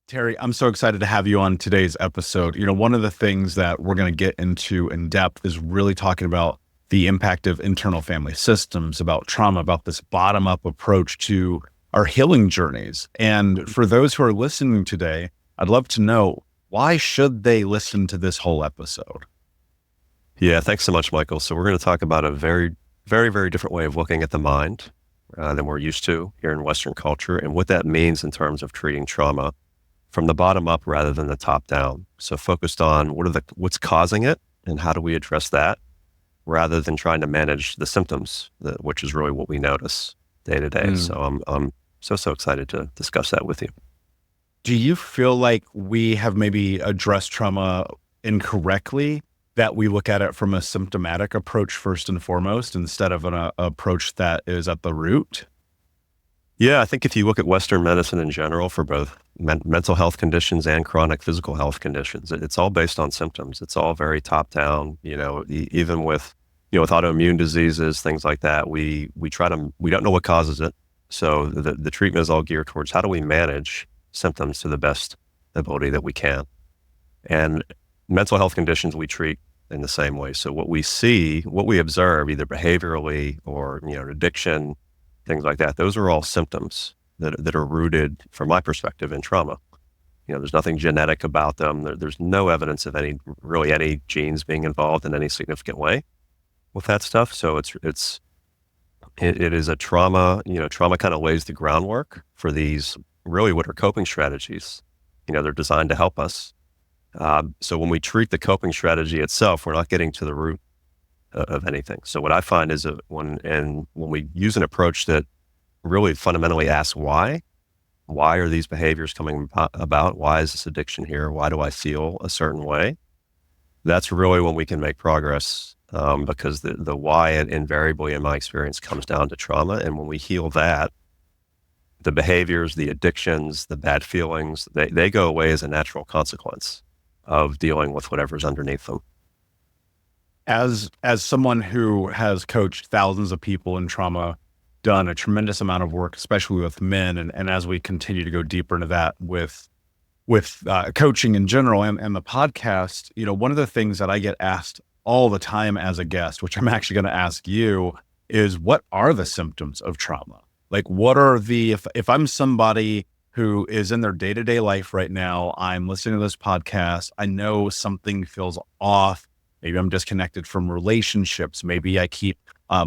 Terry, I'm so excited to have you on today's episode. One of the things that we're going to get into in depth is really talking about the impact of internal family systems, about trauma, about this bottom up approach to our healing journeys. And for those who are listening today, I'd love to know, why should they listen to this whole episode? Yeah, thanks so much, Michael. So we're going to talk about a very, very, very different way of looking at the mind than we're used to here in Western culture, and what that means in terms of treating trauma from the bottom up rather than the top down. So focused on what's causing it and how do we address that, rather than trying to manage the symptoms, which is really what we notice day to day. So I'm so excited to discuss that with you. Do you feel like we have maybe addressed trauma incorrectly, that we look at it from a symptomatic approach first and foremost, instead of an approach that is at the root? Yeah, I think if you look at Western medicine in general for both mental health conditions and chronic physical health conditions, it's all based on symptoms. It's all very top down. Even with autoimmune diseases, things like that, we don't know what causes it. So the treatment is all geared towards how do we manage symptoms to the best ability that we can. And mental health conditions we treat in the same way. So what we observe, either behaviorally or addiction, things like that, those are all symptoms that are rooted, from my perspective, in trauma. There's nothing genetic about them. There's no evidence of any genes being involved in any significant way with that stuff. So it is a trauma. Trauma kind of lays the groundwork for these, really what are coping strategies. They're designed to help us. So when we treat the coping strategy itself, we're not getting to the root of anything. So what I find is when we use an approach that really fundamentally asks why are these behaviors coming about? Why is this addiction here? Why do I feel a certain way? That's really when we can make progress, because the why, it invariably, in my experience, comes down to trauma. And when we heal that, the behaviors, the addictions, the bad feelings, they go away as a natural consequence of dealing with whatever's underneath them. As someone who has coached thousands of people in trauma, done a tremendous amount of work, especially with men, and as we continue to go deeper into that with coaching in general and the podcast, one of the things that I get asked all the time as a guest, which I'm actually going to ask you, is what are the symptoms of trauma? Like, what are if I'm somebody who is in their day-to-day life right now, I'm listening to this podcast, I know something feels off. Maybe I'm disconnected from relationships. Maybe I keep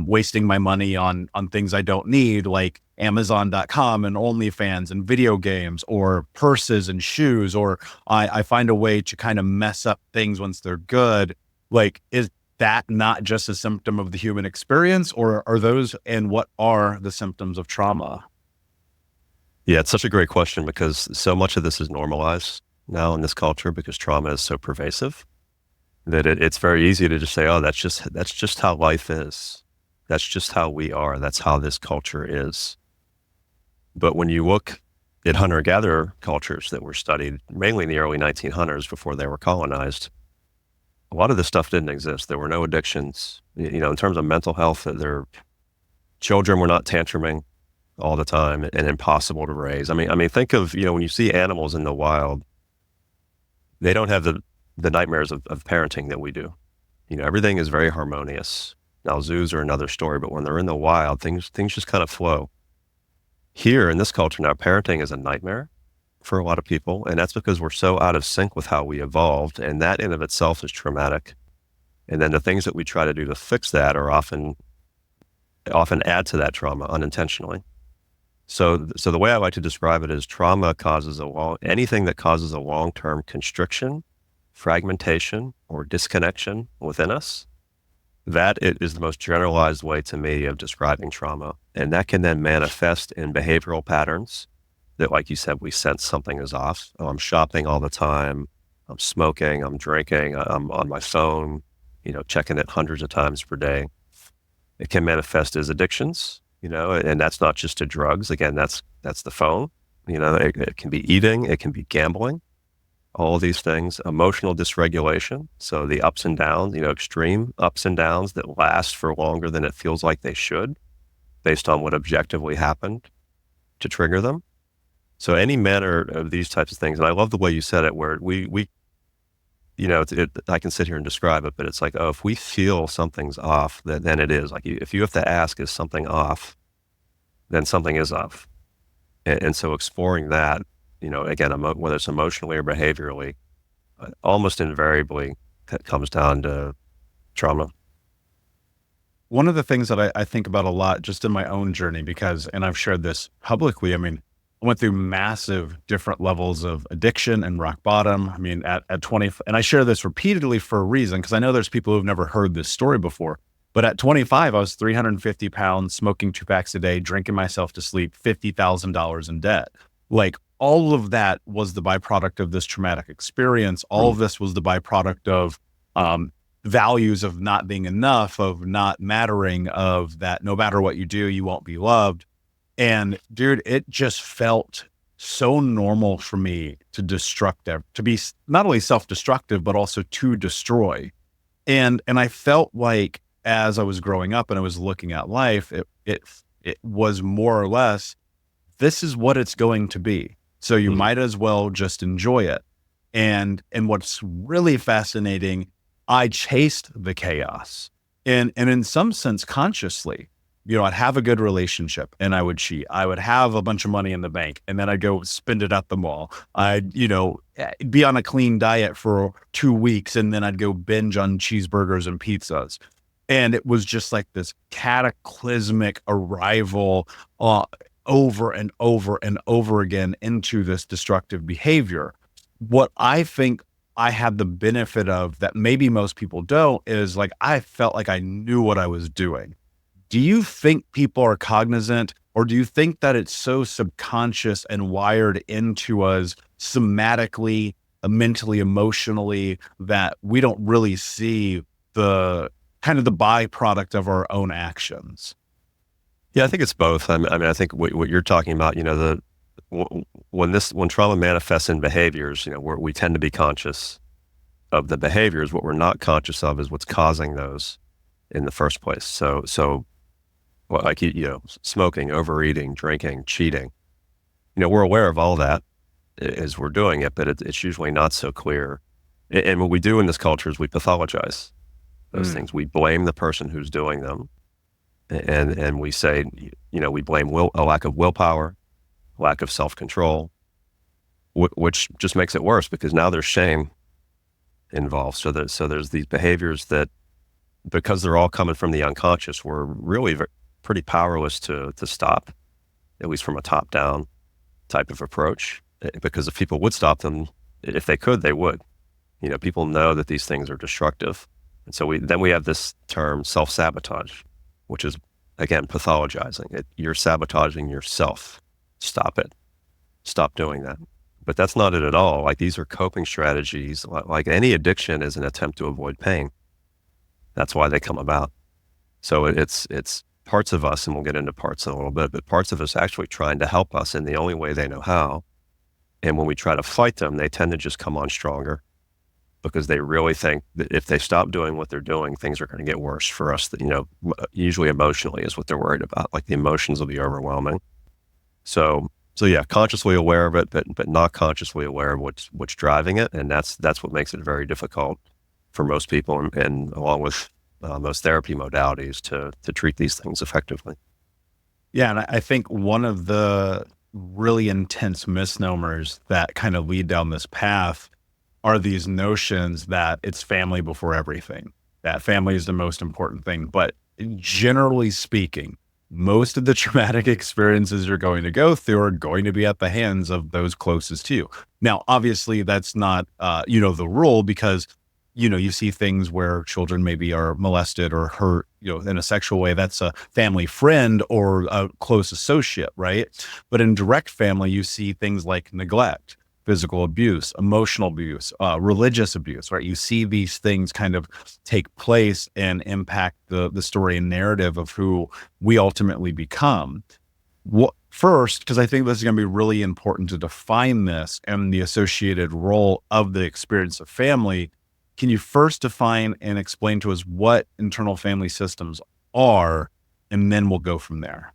wasting my money on things I don't need, like Amazon.com and OnlyFans and video games, or purses and shoes, or I find a way to kind of mess up things once they're good. Like, is that not just a symptom of the human experience, or are those, and what are the symptoms of trauma? Yeah, it's such a great question, because so much of this is normalized now in this culture, because trauma is so pervasive that it's very easy to just say, oh, that's just how life is. That's just how we are. That's how this culture is. But when you look at hunter-gatherer cultures that were studied mainly in the early 1900s before they were colonized, a lot of this stuff didn't exist. There were no addictions. In terms of mental health, their children were not tantruming all the time and impossible to raise. I mean, think of, when you see animals in the wild, they don't have the nightmares of parenting that we do. Everything is very harmonious. Now, zoos are another story, but when they're in the wild, things just kind of flow. Here in this culture now, parenting is a nightmare for a lot of people, and that's because we're so out of sync with how we evolved, and that in of itself is traumatic. And then the things that we try to do to fix that are often add to that trauma unintentionally. So the way I like to describe it is trauma causes anything that causes a long-term constriction, fragmentation, or disconnection within us. That is the most generalized way to me of describing trauma. And that can then manifest in behavioral patterns that, like you said, we sense something is off. Oh, I'm shopping all the time. I'm smoking. I'm drinking. I'm on my phone, checking it hundreds of times per day. It can manifest as addictions, and that's not just to drugs. Again, that's the phone. It can be eating. It can be gambling. All of these things, emotional dysregulation. So the ups and downs, extreme ups and downs that last for longer than it feels like they should, based on what objectively happened to trigger them. So any manner of these types of things, and I love the way you said it, where we I can sit here and describe it, but it's like, oh, if we feel something's off, then it is. Like if you have to ask, is something off, then something is off. And so exploring that, again, whether it's emotionally or behaviorally, almost invariably comes down to trauma. One of the things that I think about a lot just in my own journey, because, and I've shared this publicly, I mean, I went through massive different levels of addiction and rock bottom. I mean, at 20, and I share this repeatedly for a reason, because I know there's people who've never heard this story before. But at 25, I was 350 pounds, smoking 2 packs a day, drinking myself to sleep, $50,000 in debt. Like all of that was the byproduct of this traumatic experience. All of this was the byproduct of values of not being enough, of not mattering, of that no matter what you do, you won't be loved. And dude, it just felt so normal for me to to be not only self-destructive, but also to destroy. And I felt like as I was growing up and I was looking at life, it was more or less, this is what it's going to be. So you might as well just enjoy it. And what's really fascinating, I chased the chaos and in some sense consciously. I'd have a good relationship and I would cheat. I would have a bunch of money in the bank and then I'd go spend it at the mall. I'd, be on a clean diet for 2 weeks and then I'd go binge on cheeseburgers and pizzas. And it was just like this cataclysmic arrival over and over and over again into this destructive behavior. What I think I had the benefit of that maybe most people don't is like, I felt like I knew what I was doing. Do you think people are cognizant, or do you think that it's so subconscious and wired into us somatically, mentally, emotionally, that we don't really see the kind of the byproduct of our own actions? Yeah, I think it's both. I mean, I think what you're talking about, when trauma manifests in behaviors, we tend to be conscious of the behaviors. What we're not conscious of is what's causing those in the first place. So like, smoking, overeating, drinking, cheating, we're aware of all that as we're doing it, but it's usually not so clear. And what we do in this culture is we pathologize those things. We blame the person who's doing them. And we say, we blame a lack of willpower, lack of self-control, which just makes it worse because now there's shame involved. So there's these behaviors that, because they're all coming from the unconscious, we're really pretty powerless to stop, at least from a top-down type of approach. Because if people would stop them, if they could, they would. People know that these things are destructive. And so we have this term self-sabotage, which is, again, pathologizing. You're sabotaging yourself. Stop it. Stop doing that. But that's not it at all. Like, these are coping strategies. Like any addiction is an attempt to avoid pain. That's why they come about. So it's parts of us, and we'll get into parts in a little bit, but parts of us actually trying to help us in the only way they know how. And when we try to fight them, they tend to just come on stronger because they really think that if they stop doing what they're doing, things are going to get worse for us. That, usually emotionally is what they're worried about. Like, the emotions will be overwhelming. So yeah, consciously aware of it, but not consciously aware of what's driving it. And that's what makes it very difficult for most people, and along with most therapy modalities to treat these things effectively. Yeah. And I think one of the really intense misnomers that kind of lead down this path are these notions that it's family before everything, that family is the most important thing. But generally speaking, most of the traumatic experiences you're going to go through are going to be at the hands of those closest to you. Now, obviously, that's not, the rule, because, you see things where children maybe are molested or hurt, in a sexual way. That's a family friend or a close associate, right? But in direct family, you see things like neglect, physical abuse, emotional abuse, religious abuse, right? You see these things kind of take place and impact the story and narrative of who we ultimately become. First, because I think this is going to be really important to define this and the associated role of the experience of family, can you first define and explain to us what internal family systems are, and then we'll go from there?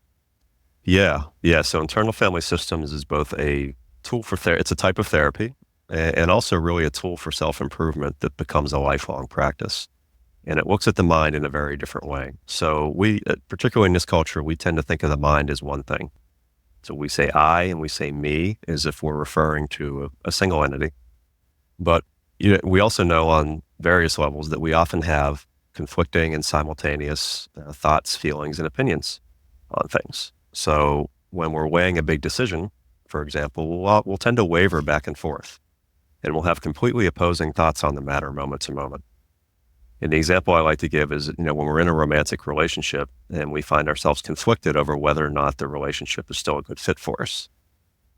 Yeah. So internal family systems is both a tool for it's a type of therapy, and also really a tool for self-improvement that becomes a lifelong practice. And it looks at the mind in a very different way. So we, particularly in this culture, we tend to think of the mind as one thing. So we say I and we say me as if we're referring to a single entity. But we also know on various levels that we often have conflicting and simultaneous thoughts, feelings, and opinions on things. So when we're weighing a big decision, for example, we'll tend to waver back and forth, and we'll have completely opposing thoughts on the matter moment to moment. And the example I like to give is, when we're in a romantic relationship and we find ourselves conflicted over whether or not the relationship is still a good fit for us,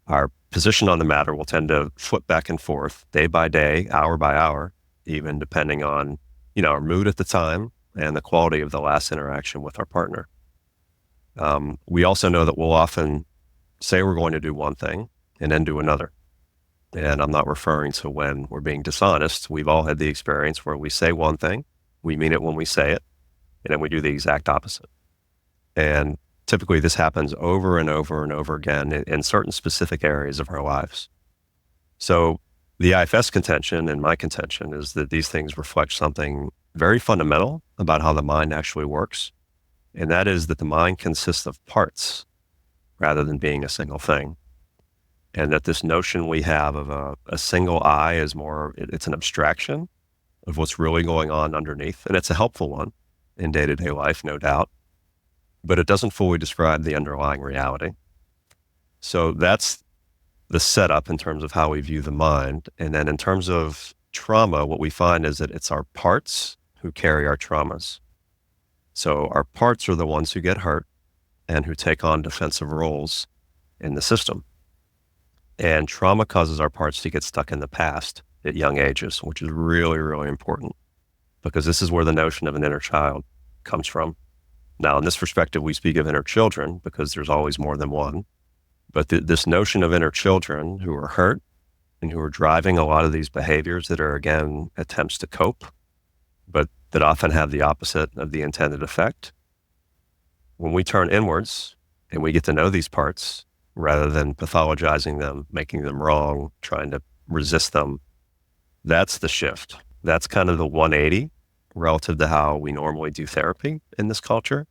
our position on the matter will tend to flip back and forth day by day, hour by hour, even depending on, our mood at the time and the quality of the last interaction with our partner. We also know that we'll often say we're going to do one thing and then do another. And I'm not referring to when we're being dishonest. We've all had the experience where we say one thing, we mean it when we say it, and then we do the exact opposite. And typically this happens over and over and over again in certain specific areas of our lives. So the IFS contention and my contention is that these things reflect something very fundamental about how the mind actually works. And that is that the mind consists of parts rather than being a single thing. And that this notion we have of a single I is it's an abstraction of what's really going on underneath. And it's a helpful one in day-to-day life, no doubt, but it doesn't fully describe the underlying reality. So that's the setup in terms of how we view the mind. And then in terms of trauma, what we find is that it's our parts who carry our traumas. So our parts are the ones who get hurt and who take on defensive roles in the system. And trauma causes our parts to get stuck in the past at young ages, which is really, really important because this is where the notion of an inner child comes from. Now, in this perspective, we speak of inner children because there's always more than one. But this notion of inner children who are hurt and who are driving a lot of these behaviors that are, again, attempts to cope, but that often have the opposite of the intended effect. When we turn inwards and we get to know these parts, rather than pathologizing them, making them wrong, trying to resist them, that's the shift. That's kind of the 180 relative to how we normally do therapy in this culture.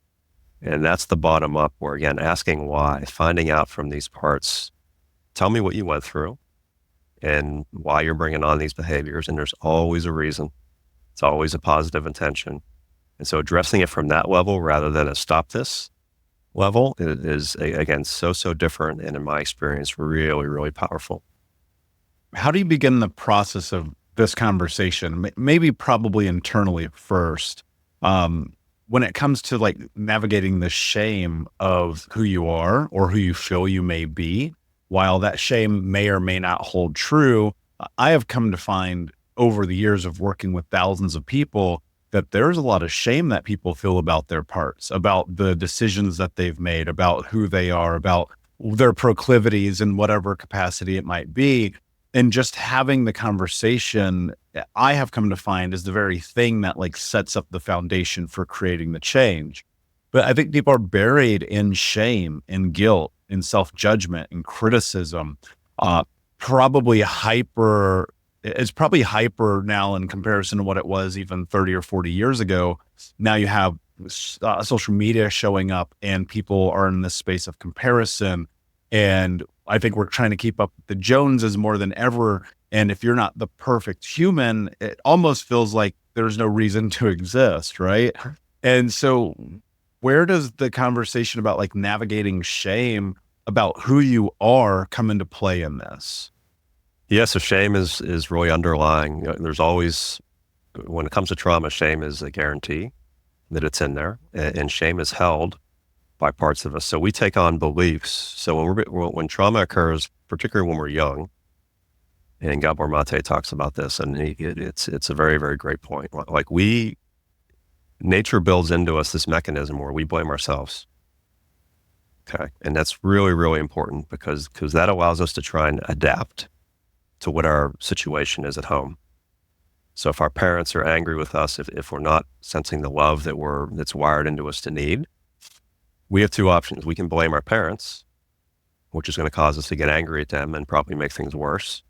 And that's the bottom up where, again, asking why, finding out from these parts, tell me what you went through and why you're bringing on these behaviors. And there's always a reason. It's always a positive intention. And so addressing it from that level rather than a stop this level is again, so different. And in my experience, really, really powerful. How do you begin the process of this conversation? Maybe probably internally first. When it comes to like navigating the shame of who you are or who you feel you may be, while that shame may or may not hold true, I have come to find over the years of working with thousands of people that there's a lot of shame that people feel about their parts, about the decisions that they've made, about who they are, about their proclivities in whatever capacity it might be. And just having the conversation, I have come to find, is the very thing that like sets up the foundation for creating the change. But I think people are buried in shame and guilt and self-judgment and criticism, probably hyper. It's probably hyper now in comparison to what it was even 30 or 40 years ago. Now you have social media showing up and people are in this space of comparison. And I think we're trying to keep up with the Joneses more than ever. And if you're not the perfect human, it almost feels like there's no reason to exist, right? And so where does the conversation about like navigating shame about who you are come into play in this? Yeah, so shame is really underlying. There's always, when it comes to trauma, shame is a guarantee that it's in there, and shame is held by parts of us. So we take on beliefs. So when trauma occurs, particularly when we're young, and Gabor Mate talks about this, and it's a very, very great point. Like nature builds into us this mechanism where we blame ourselves. Okay, and that's really, really important because that allows us to try and adapt to what our situation is at home. So if our parents are angry with us, if we're not sensing the love that's wired into us to need, we have two options. We can blame our parents, which is going to cause us to get angry at them and probably make things worse.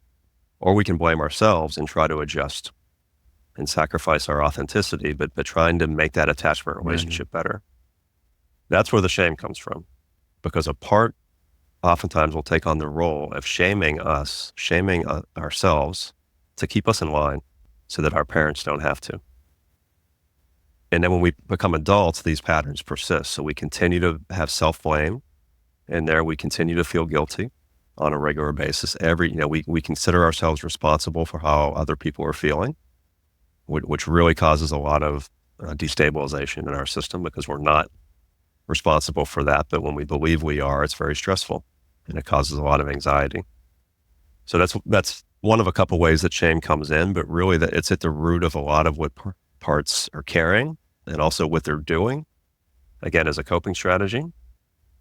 Or we can blame ourselves and try to adjust and sacrifice our authenticity, but trying to make that attachment relationship better. That's where the shame comes from, because a part oftentimes will take on the role of shaming us, shaming ourselves to keep us in line so that our parents don't have to. And then when we become adults, these patterns persist. So we continue to have self-blame, and there we continue to feel guilty on a regular basis. We consider ourselves responsible for how other people are feeling, which really causes a lot of destabilization in our system, because we're not responsible for that. But when we believe we are, it's very stressful and it causes a lot of anxiety. So that's one of a couple ways that shame comes in, but really that it's at the root of a lot of what parts are carrying and also what they're doing, again, as a coping strategy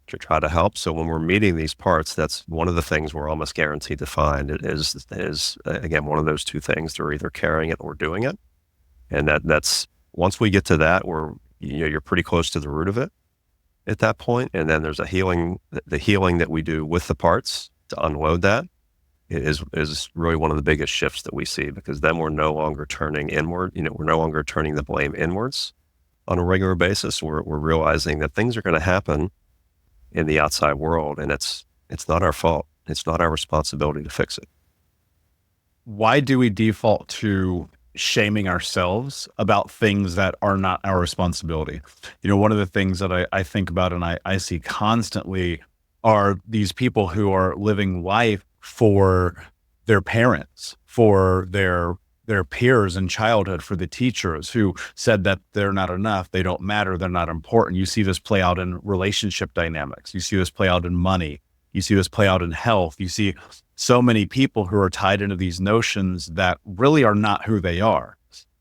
to try to help. So when we're meeting these parts, that's one of the things we're almost guaranteed to find is again, one of those two things. They're either carrying it or doing it. And that's once we get to that, you're pretty close to the root of it at that point. And then there's the healing that we do with the parts to unload that is really one of the biggest shifts that we see, because then we're no longer turning inward. We're no longer turning the blame inwards on a regular basis. We're realizing that things are going to happen in the outside world, and it's not our fault. It's not our responsibility to fix it. Why do we default to shaming ourselves about things that are not our responsibility? One of the things that I think about and I see constantly are these people who are living life for their parents, for their peers in childhood, for the teachers who said that they're not enough, they don't matter, they're not important. You see this play out in relationship dynamics. You see this play out in money. You see this play out in health. You see so many people who are tied into these notions that really are not who they are.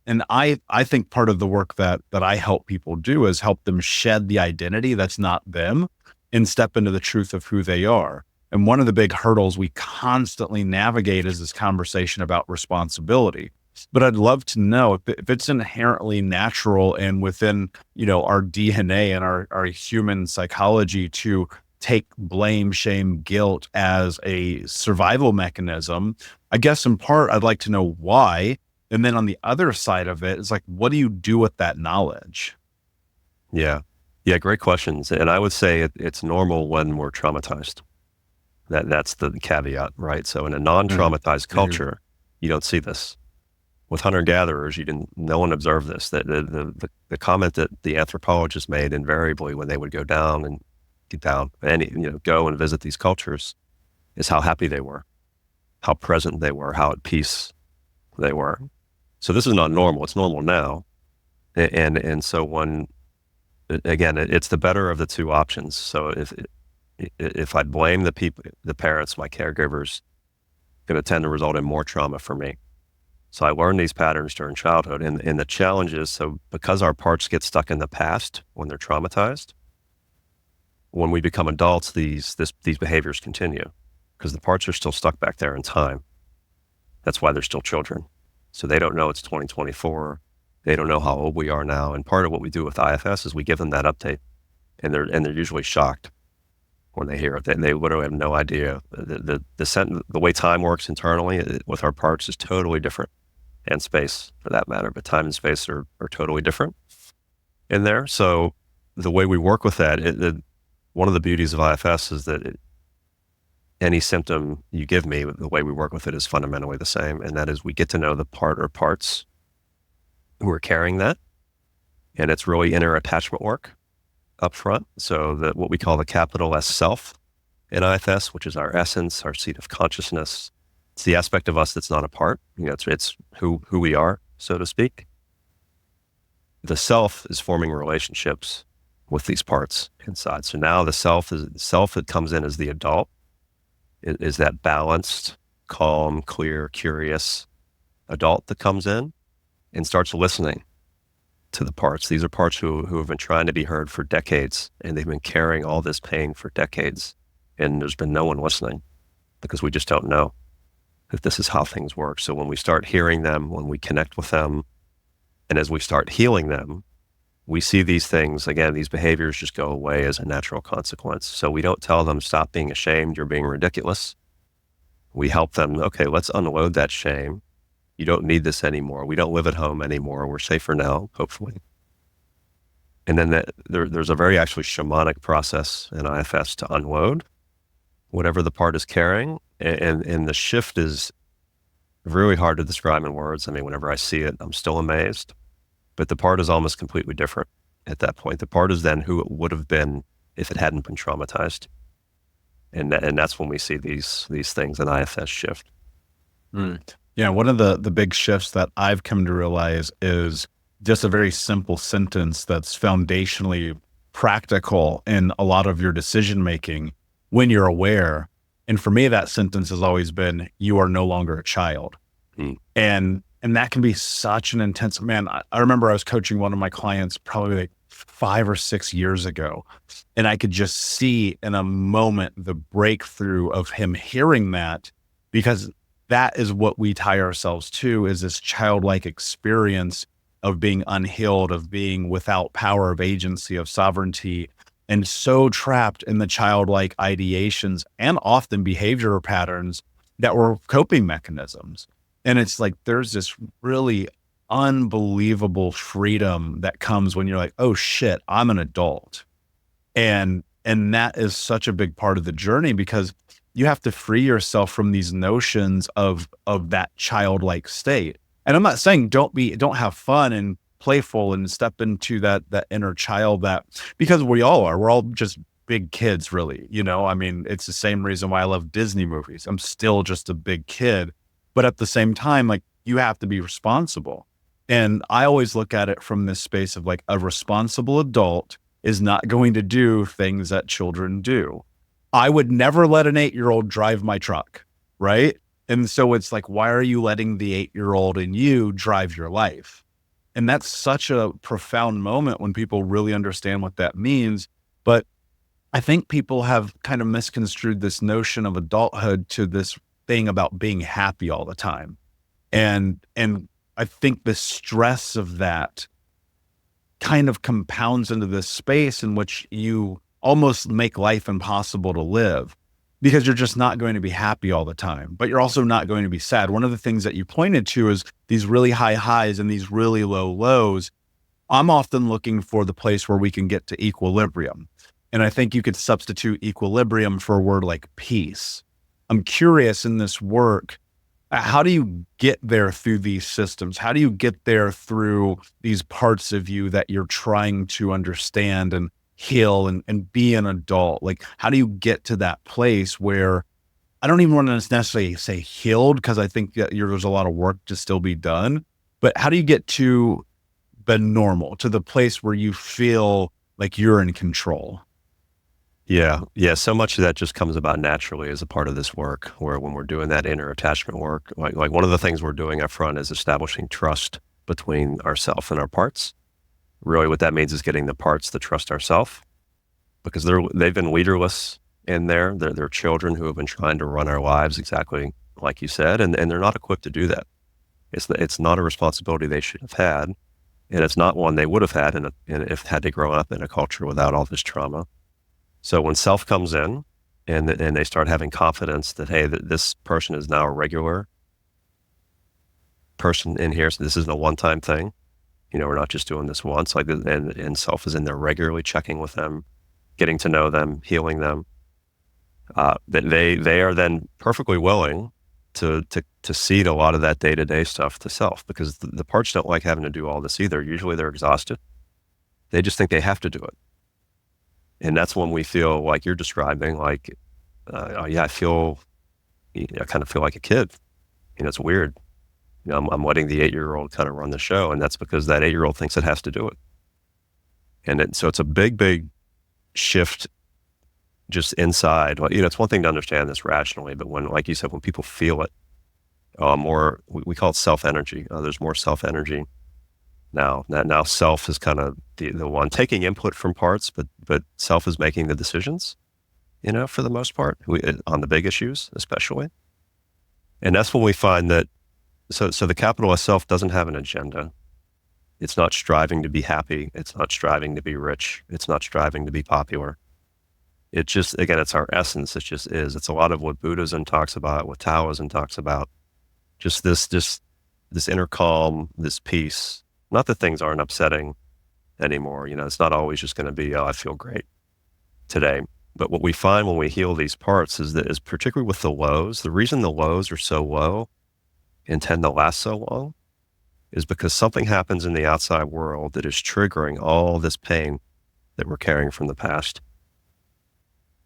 And I think part of the work that I help people do is help them shed the identity that's not them and step into the truth of who they are. And one of the big hurdles we constantly navigate is this conversation about responsibility. But I'd love to know if it's inherently natural and within, our DNA and our human psychology to take blame, shame, guilt as a survival mechanism. I guess in part, I'd like to know why. And then on the other side of it, it's like, what do you do with that knowledge? Yeah. Great questions. And I would say it's normal when we're traumatized. That's the caveat, right? So in a non-traumatized culture, you don't see this. With hunter-gatherers, no one observed this. The comment that the anthropologists made invariably when they would go down and go and visit these cultures is how happy they were, how present they were, how at peace they were. So this is not normal. It's normal now. And so it's the better of the two options. So if I blame the parents, my caregivers, going to tend to result in more trauma for me. So I learned these patterns during childhood, and the challenge is, so because our parts get stuck in the past when they're traumatized, when we become adults, these behaviors continue because the parts are still stuck back there in time. That's why they're still children. So they don't know it's 2024. They don't know how old we are now. And part of what we do with IFS is we give them that update, and they're usually shocked when they hear it. They literally have no idea. The way time works internally with our parts is totally different, and space for that matter, but time and space are totally different in there. So the way we work with that, one of the beauties of IFS is that any symptom you give me, the way we work with it is fundamentally the same. And that is we get to know the part or parts who are carrying that. And it's really inner attachment work up front. So what we call the capital S self in IFS, which is our essence, our seat of consciousness. It's the aspect of us that's not a part. It's who we are, so to speak. The self is forming relationships with these parts inside. So now the self that comes in as the adult is that balanced, calm, clear, curious adult that comes in and starts listening to the parts. These are parts who have been trying to be heard for decades, and they've been carrying all this pain for decades. And there's been no one listening because we just don't know if this is how things work. So when we start hearing them, when we connect with them, and as we start healing them, we see these things, again, these behaviors just go away as a natural consequence. So we don't tell them, stop being ashamed, you're being ridiculous. We help them, okay, let's unload that shame. You don't need this anymore. We don't live at home anymore. We're safer now, hopefully. And then there's a very actually shamanic process in IFS to unload whatever the part is carrying. And the shift is really hard to describe in words. I mean, whenever I see it, I'm still amazed. But the part is almost completely different at that point. The part is then who it would have been if it hadn't been traumatized. And that's when we see these things in IFS shift. Mm. Yeah, one of the big shifts that I've come to realize is just a very simple sentence that's foundationally practical in a lot of your decision making when you're aware. And for me, that sentence has always been, you are no longer a child. Mm. And that can be such an intense, man. I remember I was coaching one of my clients probably like 5 or 6 years ago, and I could just see in a moment the breakthrough of him hearing that, because that is what we tie ourselves to, is this childlike experience of being unhealed, of being without power of agency, of sovereignty, and so trapped in the childlike ideations and often behavioral patterns that were coping mechanisms. And it's like, there's this really unbelievable freedom that comes when you're like, oh shit, I'm an adult. And that is such a big part of the journey, because you have to free yourself from these notions of that childlike state. And I'm not saying don't have fun and playful and step into that inner child, that, because we all are, we're all just big kids, really. I mean, it's the same reason why I love Disney movies. I'm still just a big kid, but at the same time, like, you have to be responsible. And I always look at it from this space of like, a responsible adult is not going to do things that children do. I would never let an 8-year-old drive my truck, right? And so it's like, why are you letting the 8-year-old in you drive your life? And that's such a profound moment when people really understand what that means. But I think people have kind of misconstrued this notion of adulthood to this thing about being happy all the time. And I think the stress of that kind of compounds into this space in which you almost make life impossible to live, because you're just not going to be happy all the time, but you're also not going to be sad. One of the things that you pointed to is these really high highs and these really low lows. I'm often looking for the place where we can get to equilibrium. And I think you could substitute equilibrium for a word like peace. I'm curious, in this work, how do you get there through these systems? How do you get there through these parts of you that you're trying to understand and heal and be an adult? Like, how do you get to that place where, I don't even want to necessarily say healed, because I think that there's a lot of work to still be done, but how do you get to the normal, to the place where you feel like you're in control? Yeah. So much of that just comes about naturally as a part of this work, where when we're doing that inner attachment work, like one of the things we're doing up front is establishing trust between ourself and our parts. Really what that means is getting the parts to trust ourself, because they've been leaderless in there. They're children who have been trying to run our lives exactly like you said, and they're not equipped to do that. It's not a responsibility they should have had, and it's not one they would have had if had they grown up in a culture without all this trauma. So when self comes in and they start having confidence that, hey, this person is now a regular person in here, so this isn't a one-time thing. We're not just doing this once. Like, and self is in there regularly, checking with them, getting to know them, healing them. That they are then perfectly willing to cede a lot of that day-to-day stuff to self, because the parts don't like having to do all this either. Usually they're exhausted. They just think they have to do it. And that's when we feel like you're describing, like, oh yeah, I kind of feel like a kid. It's weird. I'm letting the 8-year-old kind of run the show, and that's because that 8-year-old thinks it has to do it. And so it's a big shift just inside. It's one thing to understand this rationally, but when, like you said, when people feel it, more, we call it self-energy. There's more self-energy now. Now self is kind of the one taking input from parts, but self is making the decisions, for the most part, on the big issues, especially. And that's when we find that, so the capital S self doesn't have an agenda. It's not striving to be happy. It's not striving to be rich. It's not striving to be popular. It just, again, it's our essence. It just is. It's a lot of what Buddhism talks about, what Taoism talks about. Just this inner calm, this peace. Not that things aren't upsetting anymore. It's not always just going to be, oh, I feel great today. But what we find when we heal these parts is particularly with the lows, the reason the lows are so low and tend to last so long is because something happens in the outside world that is triggering all this pain that we're carrying from the past.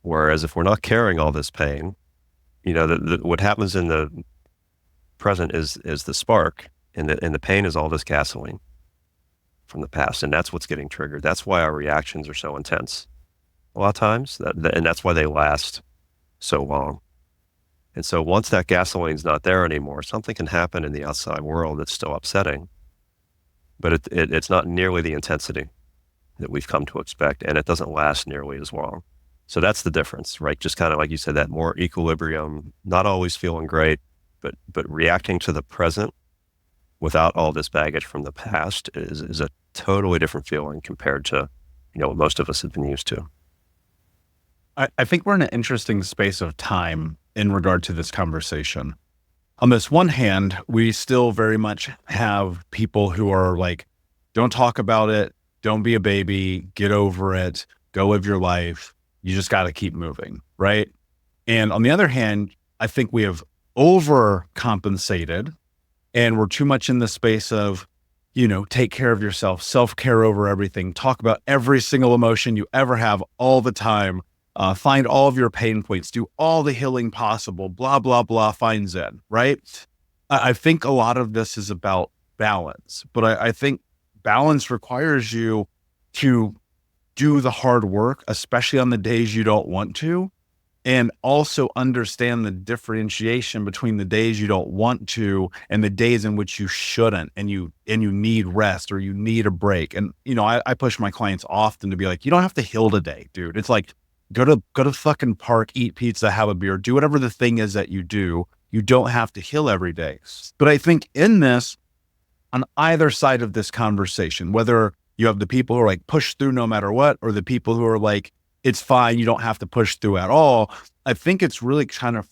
Whereas if we're not carrying all this pain, what happens in the present is the spark, and the pain is all this gasoline from the past, and that's what's getting triggered. That's why our reactions are so intense a lot of times, and that's why they last so long. And so once that gasoline's not there anymore, something can happen in the outside world that's still upsetting, but it's not nearly the intensity that we've come to expect, and it doesn't last nearly as long. So that's the difference, right? Just kind of like you said, that more equilibrium, not always feeling great, but reacting to the present without all this baggage from the past is a totally different feeling compared to, what most of us have been used to. I think we're in an interesting space of time in regard to this conversation. On this one hand, we still very much have people who are like, don't talk about it, don't be a baby, get over it, go live your life. You just got to keep moving, right? And on the other hand, I think we have overcompensated, and we're too much in the space of, take care of yourself, self-care over everything, talk about every single emotion you ever have all the time, find all of your pain points, do all the healing possible, blah, blah, blah, find Zen, right? I think a lot of this is about balance, but I think balance requires you to do the hard work, especially on the days you don't want to, and also understand the differentiation between the days you don't want to and the days in which you shouldn't, and you need rest or you need a break. And, I push my clients often to be like, you don't have to heal today, dude. It's like, go to fucking park, eat pizza, have a beer, do whatever the thing is that you do. You don't have to heal every day. But I think in this, on either side of this conversation, whether you have the people who are like push through no matter what, or the people who are like, it's fine, you don't have to push through at all. I think it's really kind of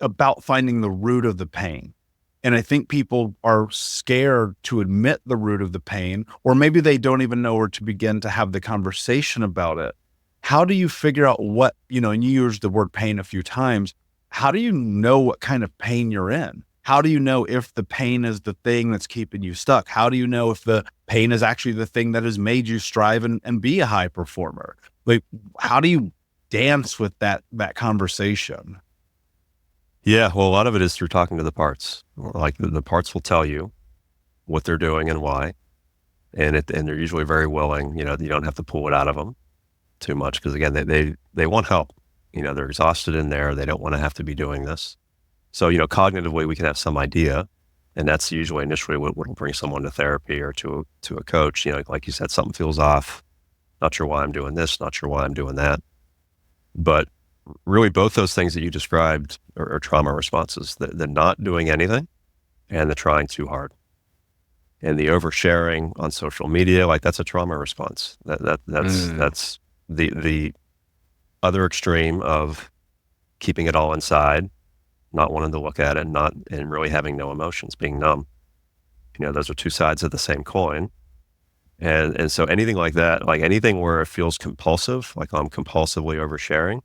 about finding the root of the pain. And I think people are scared to admit the root of the pain, or maybe they don't even know where to begin to have the conversation about it. How do you figure out what, and you used the word pain a few times. How do you know what kind of pain you're in? How do you know if the pain is the thing that's keeping you stuck? How do you know if the pain is actually the thing that has made you strive and be a high performer? Like, how do you dance with that conversation? Yeah, well, a lot of it is through talking to the parts. Like the parts will tell you what they're doing and why, and they're usually very willing. You don't have to pull it out of them too much, because again, they want help. They're exhausted in there. They don't want to have to be doing this. So, cognitively, we can have some idea, and that's usually initially what will bring someone to therapy or to a coach. Like you said, something feels off. Not sure why I'm doing this. Not sure why I'm doing that. But really, both those things that you described are trauma responses. They're not doing anything, and they're trying too hard. And the oversharing on social media, like that's a trauma response. That's the other extreme of keeping it all inside, not wanting to look at it, and really having no emotions, being numb. Those are two sides of the same coin. And so anything like that, like anything where it feels compulsive, like I'm compulsively oversharing,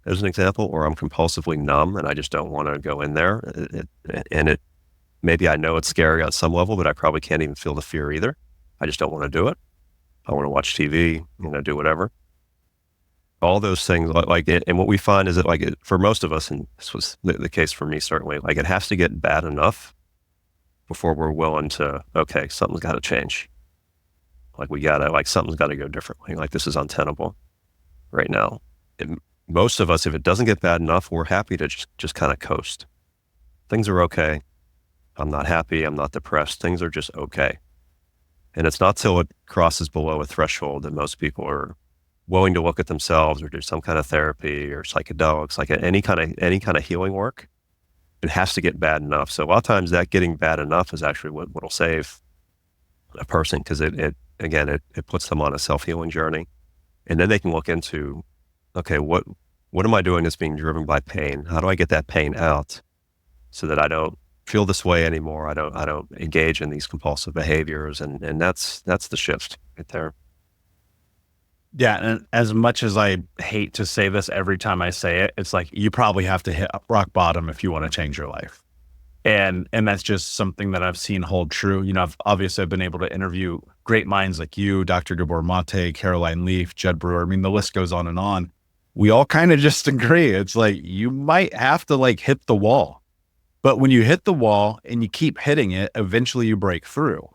as an example, or I'm compulsively numb and I just don't want to go in there. Maybe I know it's scary on some level, but I probably can't even feel the fear either. I just don't want to do it. I want to watch TV, do whatever. All those things, and what we find is that, for most of us, and this was the case for me certainly, it has to get bad enough before we're willing to, okay, something's got to change. Something's got to go differently. This is untenable right now. And most of us, if it doesn't get bad enough, we're happy to just kind of coast. Things are okay. I'm not happy. I'm not depressed. Things are just okay. And it's not till it crosses below a threshold that most people are willing to look at themselves or do some kind of therapy or psychedelics, any kind of healing work. It has to get bad enough. So a lot of times that getting bad enough is actually what'll save a person, because it puts them on a self-healing journey. And then they can look into, okay, what am I doing that's being driven by pain? How do I get that pain out so that I don't feel this way anymore? I don't engage in these compulsive behaviors. And that's the shift right there. Yeah, and as much as I hate to say this every time I say it, it's like you probably have to hit rock bottom if you want to change your life. And that's just something that I've seen hold true. I've been able to interview great minds like you, Dr. Gabor Mate, Caroline Leaf, Jed Brewer. I mean, the list goes on and on. We all kind of just agree. It's like you might have to like hit the wall. But when you hit the wall and you keep hitting it, eventually you break through.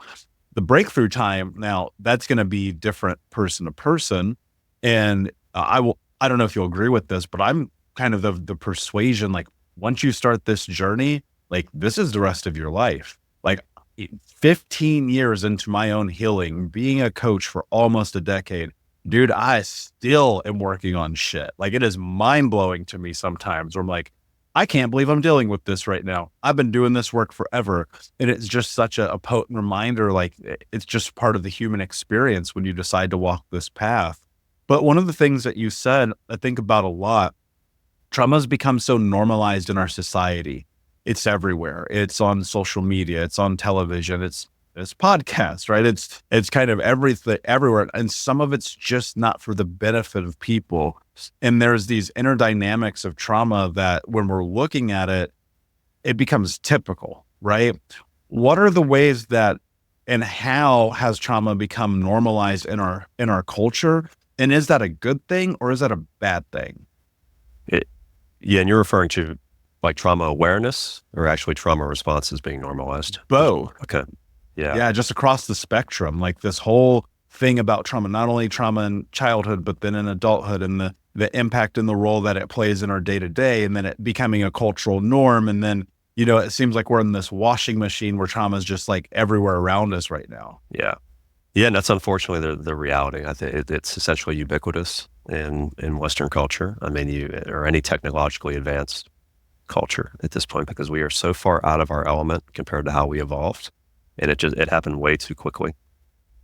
The breakthrough time, now that's going to be different person to person. And I don't know if you'll agree with this, but I'm kind of the persuasion, like once you start this journey, like this is the rest of your life. Like 15 years into my own healing, being a coach for almost a decade, dude, I still am working on shit. Like it is mind blowing to me sometimes where I'm like, I can't believe I'm dealing with this right now. I've been doing this work forever. And it's just such a potent reminder. Like it's just part of the human experience when you decide to walk this path. But one of the things that you said, I think about a lot, trauma has become so normalized in our society. It's everywhere. It's on social media. It's on television. It's podcasts, right? It's kind of everything everywhere. And some of it's just not for the benefit of people. And there's these inner dynamics of trauma that when we're looking at it, it becomes typical, right? What are the ways that and how has trauma become normalized in our culture? And is that a good thing or is that a bad thing? Yeah, and you're referring to like trauma awareness or actually trauma responses being normalized? Both. Okay. Yeah. Yeah, just across the spectrum, like this whole thing about trauma, not only trauma in childhood, but then in adulthood and the impact and the role that it plays in our day to day, and then it becoming a cultural norm. And then, it seems like we're in this washing machine where trauma is just like everywhere around us right now. Yeah. Yeah. And that's unfortunately the reality. I think it's essentially ubiquitous in Western culture. I mean, or any technologically advanced culture at this point, because we are so far out of our element compared to how we evolved. And it happened way too quickly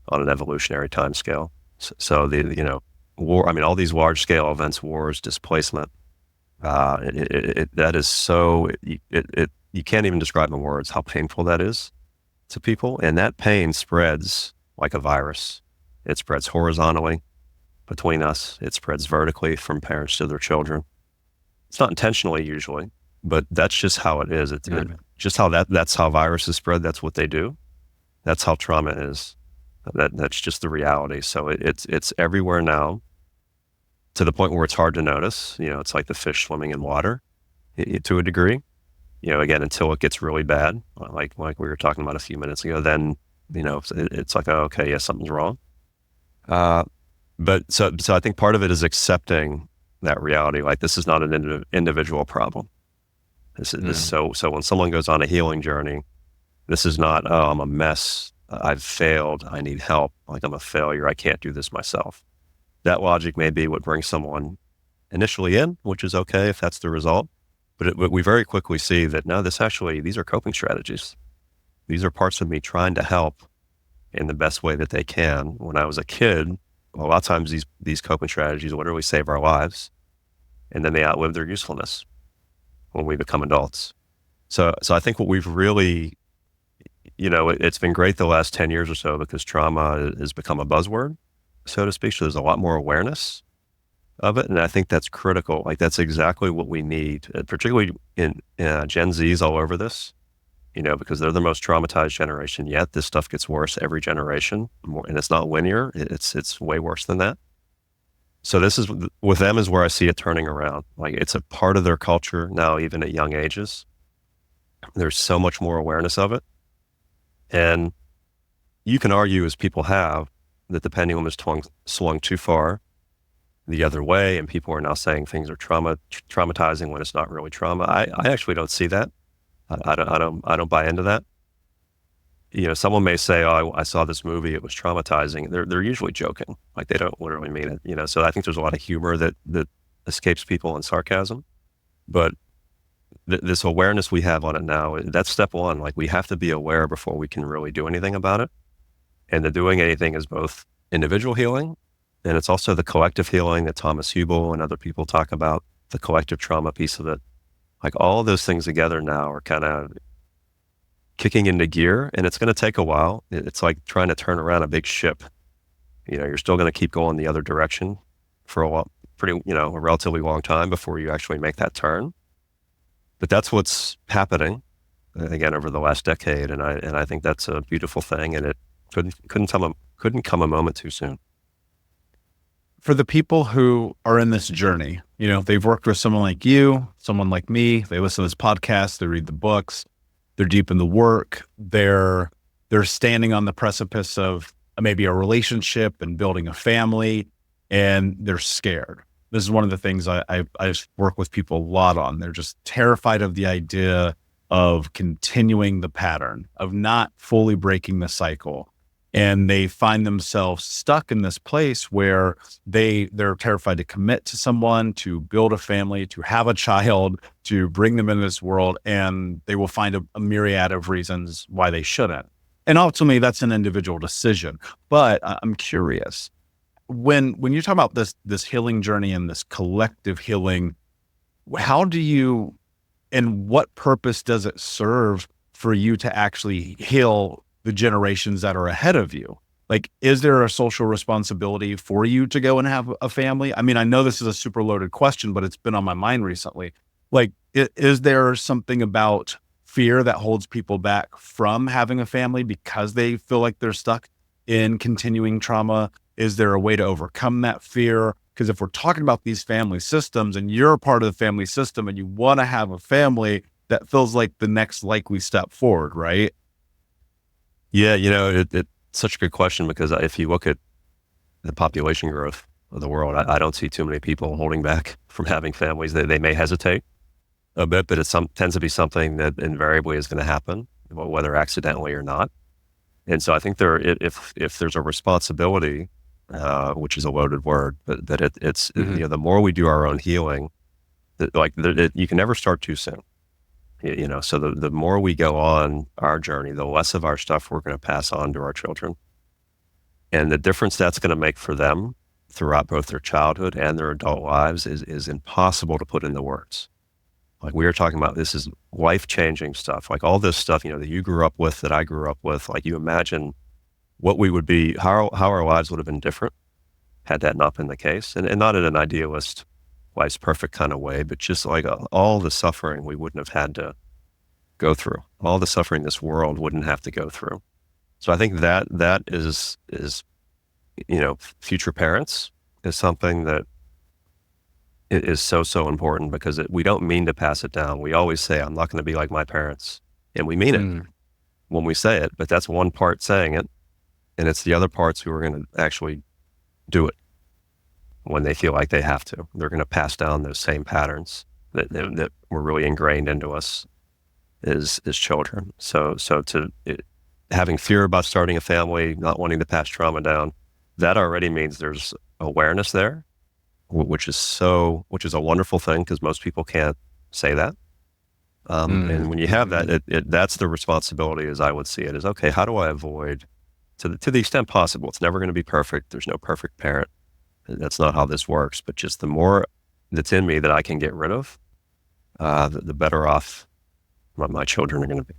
on an evolutionary time scale. So war, I mean, all these large scale events, wars, displacement, that is so, you can't even describe in words how painful that is to people. And that pain spreads like a virus. It spreads horizontally between us. It spreads vertically from parents to their children. It's not intentionally usually, but that's just how it is. Just how that's how viruses spread. That's what they do. That's how trauma is. That's just the reality. So it's everywhere now, to the point where it's hard to notice. It's like the fish swimming in water to a degree. Again, until it gets really bad, like we were talking about a few minutes ago, then it's like, oh, okay, yeah, something's wrong. But so I think part of it is accepting that reality. Like this is not an individual problem. So when someone goes on a healing journey, this is not, oh, I'm a mess. I've failed. I need help. Like I'm a failure. I can't do this myself. That logic may be what brings someone initially in, which is okay if that's the result. But we very quickly see that no, these are coping strategies. These are parts of me trying to help in the best way that they can. When I was a kid, a lot of times these coping strategies literally save our lives, and then they outlive their usefulness when we become adults. So I think what we've really, it's been great the last 10 years or so because trauma has become a buzzword, so to speak. So there's a lot more awareness of it. And I think that's critical. Like that's exactly what we need, particularly in Gen Zs all over this, because they're the most traumatized generation yet. This stuff gets worse every generation, and it's not linear. It's way worse than that. So this is, with them, is where I see it turning around. Like it's a part of their culture now, even at young ages. There's so much more awareness of it. And you can argue, as people have, that the pendulum has swung too far the other way, and people are now saying things are traumatizing when it's not really trauma. I actually don't see that. I don't buy into that. Someone may say, "Oh, I saw this movie; it was traumatizing." They're usually joking, like they don't literally mean it. So I think there's a lot of humor that escapes people and sarcasm. But this awareness we have on it now, that's step one. Like we have to be aware before we can really do anything about it. And the doing anything is both individual healing, and it's also the collective healing that Thomas Hubel and other people talk about, the collective trauma piece of it. Like all those things together now are kind of kicking into gear, and it's going to take a while. It's like trying to turn around a big ship. You're still going to keep going the other direction for a while, a relatively long time before you actually make that turn. But that's what's happening again over the last decade, and I think that's a beautiful thing, and it couldn't come a moment too soon. For the people who are in this journey, they've worked with someone like you, someone like me, they listen to this podcast, they read the books, they're deep in the work, they're standing on the precipice of maybe a relationship and building a family, and they're scared. This is one of the things I work with people a lot on. They're just terrified of the idea of continuing the pattern, of not fully breaking the cycle. And they find themselves stuck in this place where they're terrified to commit to someone, to build a family, to have a child, to bring them into this world. And they will find a myriad of reasons why they shouldn't. And ultimately, that's an individual decision. But I'm curious, when you talk about this healing journey and this collective healing, how do you, and what purpose does it serve for you to actually heal the generations that are ahead of you? Like, is there a social responsibility for you to go and have a family? I mean, I know this is a super loaded question, but it's been on my mind recently. Like, is there something about fear that holds people back from having a family because they feel like they're stuck in continuing trauma? Is there a way to overcome that fear? Because if we're talking about these family systems and you're a part of the family system and you want to have a family, that feels like the next likely step forward, right? Yeah, it's such a good question, because if you look at the population growth of the world, I don't see too many people holding back from having families. They may hesitate a bit, but it tends to be something that invariably is going to happen, whether accidentally or not. And so I think if there's a responsibility, which is a loaded word, but that it's Mm-hmm. the more we do our own healing, you can never start too soon. So the more we go on our journey, the less of our stuff we're going to pass on to our children. And the difference that's going to make for them throughout both their childhood and their adult lives is impossible to put into words. Like we were talking about, this is life-changing stuff. Like all this stuff, that you grew up with, that I grew up with, like you imagine what we would be, how our lives would have been different had that not been the case. And not in an idealist, life's perfect kind of way, but just like all the suffering we wouldn't have had to go through, all the suffering this world wouldn't have to go through. So I think that is future parents is something that is so important, because we don't mean to pass it down. We always say, I'm not going to be like my parents. And we mean it when we say it, but that's one part saying it. And it's the other parts who are going to actually do it when they feel like they have to. They're going to pass down those same patterns that were really ingrained into us as children. So having fear about starting a family, not wanting to pass trauma down, that already means there's awareness there, which is a wonderful thing, because most people can't say that. And when you have that, that's the responsibility, as I would see it, is, okay, how do I avoid, to the extent possible, it's never going to be perfect. There's no perfect parent. That's not how this works. But just the more that's in me that I can get rid of, the better off my children are going to be.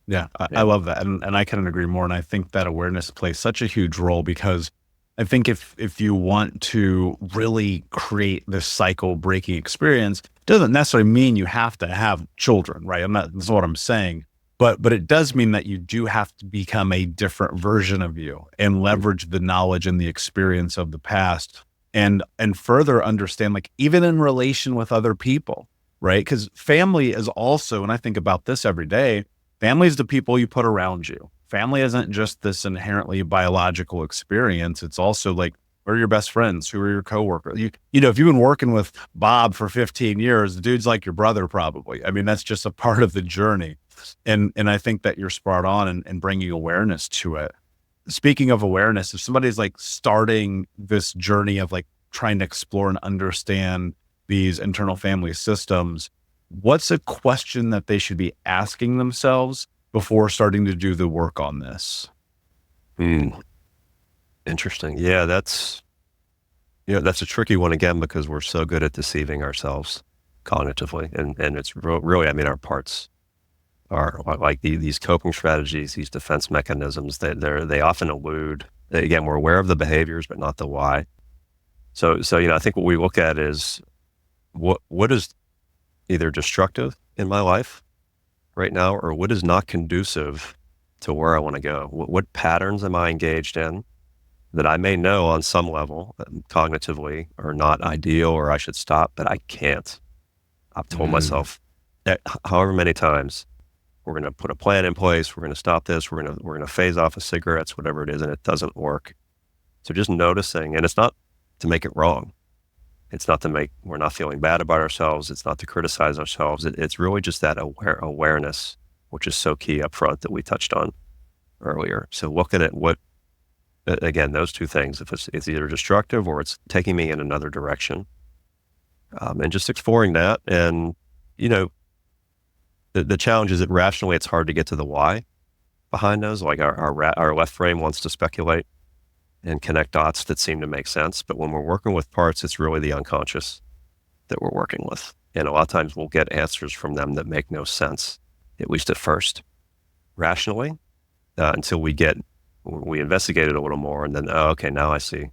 Yeah, I love that. And I couldn't agree more. And I think that awareness plays such a huge role, because I think if you want to really create this cycle breaking experience, it doesn't necessarily mean you have to have children, right? That's what I'm saying. But it does mean that you do have to become a different version of you and leverage the knowledge and the experience of the past, and further understand, like, even in relation with other people, right? Because family is also, and I think about this every day, family is the people you put around you. Family isn't just this inherently biological experience. It's also like, who are your best friends? Who are your coworkers? If you've been working with Bob for 15 years, the dude's like your brother, probably. I mean, that's just a part of the journey. And I think that you're spot on in bringing awareness to it. Speaking of awareness, if somebody's like starting this journey of like trying to explore and understand these internal family systems, what's a question that they should be asking themselves before starting to do the work on this? Mm, interesting. Yeah, that's a tricky one again because we're so good at deceiving ourselves cognitively, and it's really, I mean, our parts are like these coping strategies, these defense mechanisms. They often elude. Again, we're aware of the behaviors, but not the why. So I think what we look at is what is either destructive in my life right now, or what is not conducive to where I want to go. What patterns am I engaged in that I may know on some level cognitively are not ideal, or I should stop, but I can't. I've told Mm, myself however many times we're going to put a plan in place. We're going to stop this. We're going to phase off of cigarettes, whatever it is, and it doesn't work. So just noticing, and it's not to make it wrong. It's not to make we're not feeling bad about ourselves. It's not to criticize ourselves. It's really just that awareness, which is so key up front that we touched on earlier. So looking at what again those two things, if it's either destructive or it's taking me in another direction, and just exploring that. And you know, the challenge is that rationally, it's hard to get to the why behind those. Like our left brain wants to speculate and connect dots that seem to make sense. But when we're working with parts, it's really the unconscious that we're working with. And a lot of times we'll get answers from them that make no sense, at least at first, rationally, until we investigate it a little more. And then, oh, okay, now I see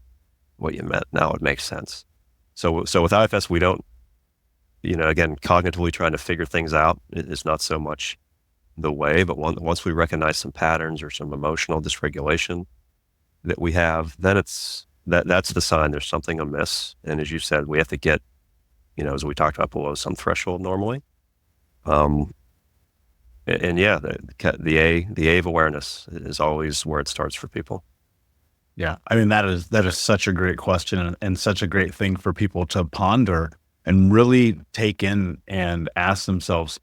what you meant. Now it makes sense. So with IFS, we don't, again, cognitively trying to figure things out is not so much the way, but once we recognize some patterns or some emotional dysregulation that we have, then that's the sign there's something amiss. And as you said, we have to get, as we talked about, below some threshold normally. Um, and yeah, the A of awareness is always where it starts for people. yeah. I mean, that is such a great question and such a great thing for people to ponder and really take in and ask themselves,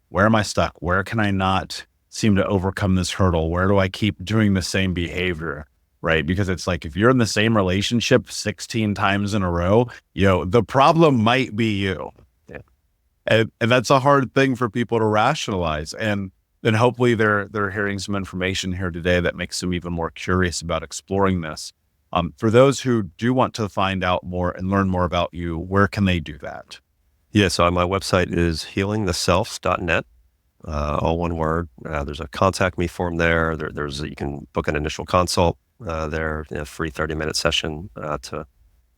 where am I stuck? Where can I not seem to overcome this hurdle? Where do I keep doing the same behavior? Right. Because it's like if you're in the same relationship 16 times in a row, the problem might be you. Yeah. And that's a hard thing for people to rationalize. And then hopefully they're hearing some information here today that makes them even more curious about exploring this. For those who do want to find out more and learn more about you, where can they do that? Yeah. So my website is healingtheself.net. All one word. There's a contact me form there. You can book an initial consult there, free 30-minute session to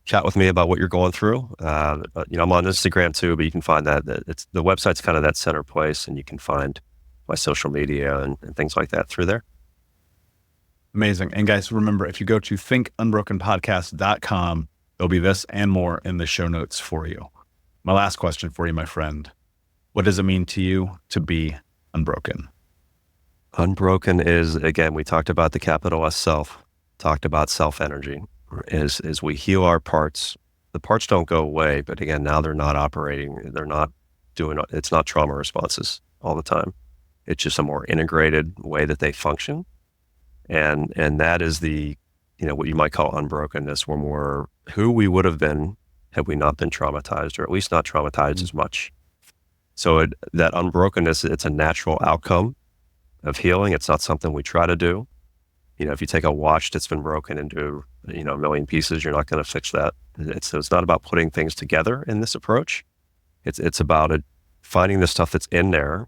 chat with me about what you're going through. But, I'm on Instagram too, but you can find that it's the website's kind of that center place, and you can find my social media and things like that through there. Amazing. And guys, remember, if you go to thinkunbrokenpodcast.com, there'll be this and more in the show notes for you. My last question for you, my friend. What does it mean to you to be unbroken? Unbroken is, again, we talked about the capital S self, talked about self energy. Is we heal our parts. The parts don't go away, but again, now they're not operating. They're not it's not trauma responses all the time. It's just a more integrated way that they function. And that is what you might call unbrokenness, when we're who we would have been had we not been traumatized, or at least not traumatized as much. So that unbrokenness, it's a natural outcome of healing. It's not something we try to do. If you take a watch that's been broken into, a million pieces, you're not going to fix that. So it's not about putting things together in this approach. It's about finding the stuff that's in there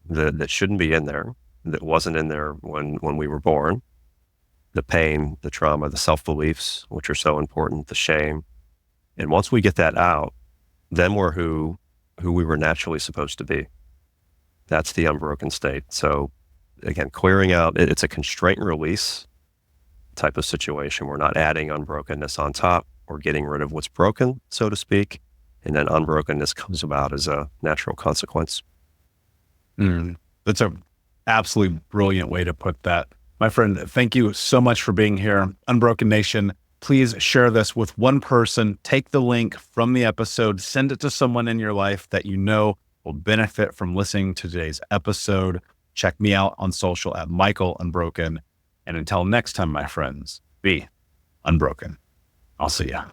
that shouldn't be in there, that wasn't in there when we were born, the pain, the trauma, the self-beliefs, which are so important, the shame. And once we get that out, then we're who we were naturally supposed to be. That's the unbroken state. So again, clearing out, it's a constraint and release type of situation. We're not adding unbrokenness on top. We're getting rid of what's broken, so to speak. And then unbrokenness comes about as a natural consequence. That's a absolutely brilliant way to put that. My friend, thank you so much for being here. Unbroken Nation, please share this with one person. Take the link from the episode, send it to someone in your life that you know will benefit from listening to today's episode. Check me out on social at Michael Unbroken. And until next time, my friends, be unbroken. I'll see ya.